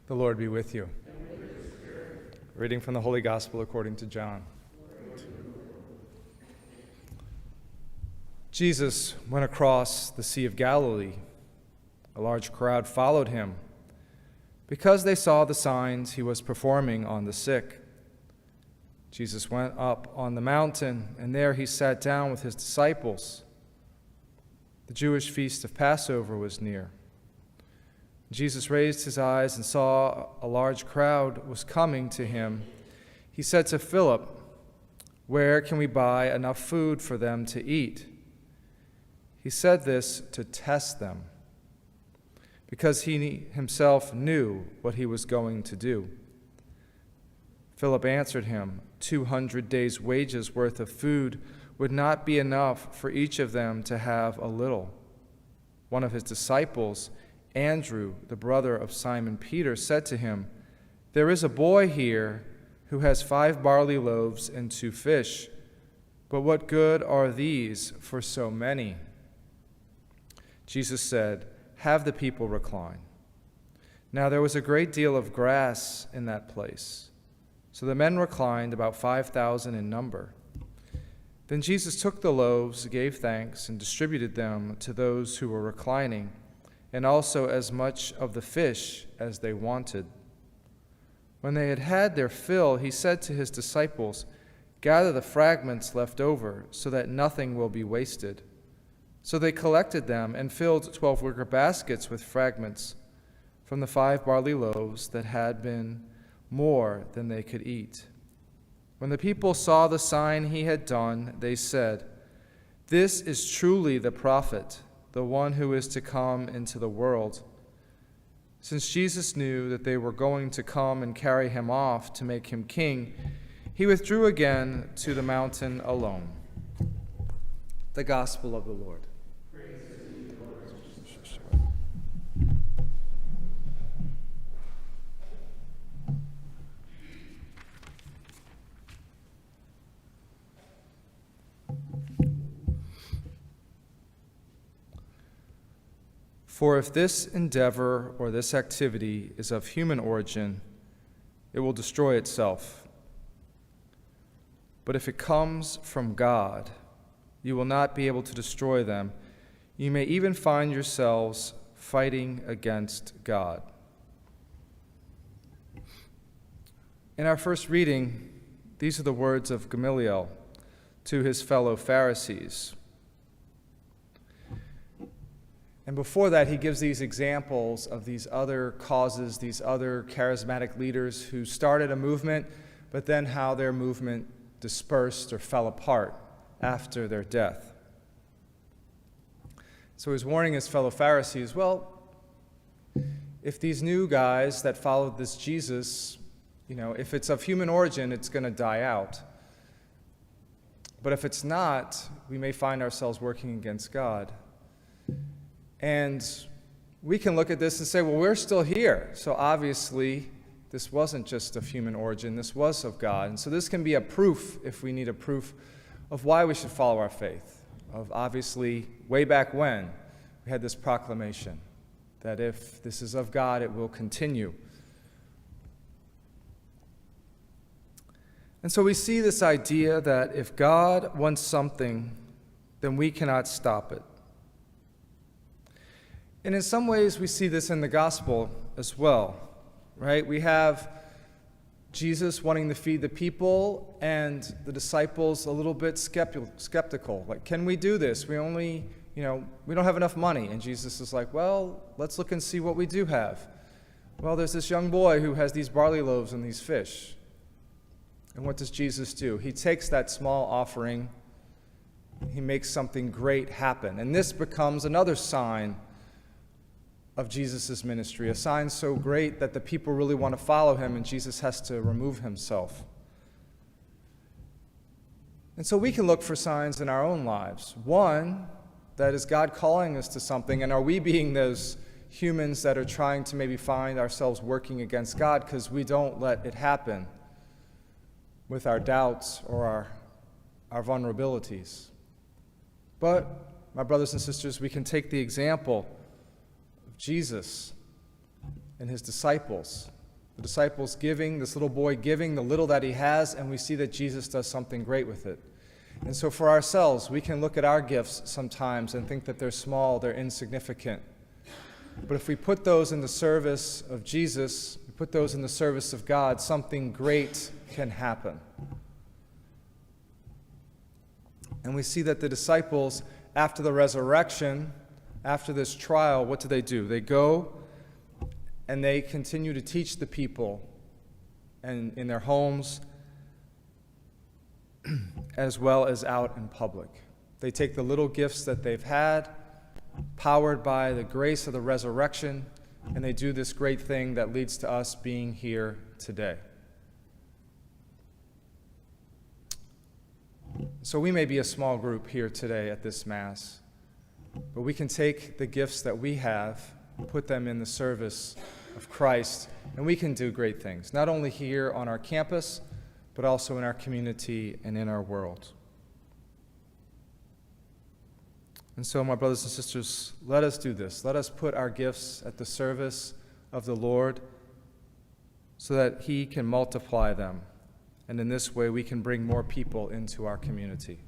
The Lord be with you. Reading from the Holy Gospel according to John. Jesus went across the Sea of Galilee. A large crowd followed him because they saw the signs he was performing on the sick. Jesus went up on the mountain, and there he sat down with his disciples. The Jewish feast of Passover was near. Jesus raised his eyes and saw a large crowd was coming to him. He said to Philip, "Where can we buy enough food for them to eat?" He said this to test them, because he himself knew what he was going to do. Philip answered him, 200 days' wages worth of food would not be enough for each of them to have a little. One of his disciples, Andrew, the brother of Simon Peter, said to him, "There is a boy here who has 5 barley loaves and 2 fish, but what good are these for so many?" Jesus said, "Have the people recline." Now there was a great deal of grass in that place, so the men reclined, about 5,000 in number. Then Jesus took the loaves, gave thanks, and distributed them to those who were reclining, and also as much of the fish as they wanted. When they had had their fill, he said to his disciples, "Gather the fragments left over, so that nothing will be wasted." So they collected them and filled 12 wicker baskets with fragments from the 5 barley loaves that had been more than they could eat. When the people saw the sign he had done, they said, "This is truly the prophet, the one who is to come into the world." Since Jesus knew that they were going to come and carry him off to make him king, he withdrew again to the mountain alone. The Gospel of the Lord. For if this endeavor or this activity is of human origin, it will destroy itself. But if it comes from God, you will not be able to destroy them. You may even find yourselves fighting against God. In our first reading, these are the words of Gamaliel to his fellow Pharisees. And before that, he gives these examples of these other causes, these other charismatic leaders who started a movement, but then how their movement dispersed or fell apart after their death. So he's warning his fellow Pharisees, well, if these new guys that followed this Jesus, if it's of human origin, it's going to die out. But if it's not, we may find ourselves working against God. And we can look at this and say, well, we're still here. So obviously, this wasn't just of human origin. This was of God. And so this can be a proof, if we need a proof, of why we should follow our faith. Of obviously, way back when, we had this proclamation that if this is of God, it will continue. And so we see this idea that if God wants something, then we cannot stop it. And in some ways, we see this in the gospel as well, right? We have Jesus wanting to feed the people and the disciples a little bit skeptical. Like, can we do this? We don't have enough money. And Jesus is like, well, let's look and see what we do have. Well, there's this young boy who has these barley loaves and these fish. And what does Jesus do? He takes that small offering, he makes something great happen. And this becomes another sign of Jesus' ministry, a sign so great that the people really want to follow him, and Jesus has to remove himself. And so we can look for signs in our own lives. One, that is God calling us to something, and are we being those humans that are trying to maybe find ourselves working against God because we don't let it happen with our doubts or our vulnerabilities. But, my brothers and sisters, we can take the example of Jesus and his disciples The disciples giving, this little boy giving the little that he has, and we see that Jesus does something great with it. And so for ourselves, we can look at our gifts sometimes and think that they're small, they're insignificant. But if we put those in the service of Jesus, we put those in the service of God, something great can happen. And we see that the disciples, after the resurrection, after this trial, what do? They go and they continue to teach the people and in their homes as well as out in public. They take the little gifts that they've had, powered by the grace of the resurrection, and they do this great thing that leads to us being here today. So we may be a small group here today at this Mass, but we can take the gifts that we have, put them in the service of Christ, and we can do great things, not only here on our campus, but also in our community and in our world. And so, my brothers and sisters, let us do this. Let us put our gifts at the service of the Lord so that He can multiply them. And in this way, we can bring more people into our community.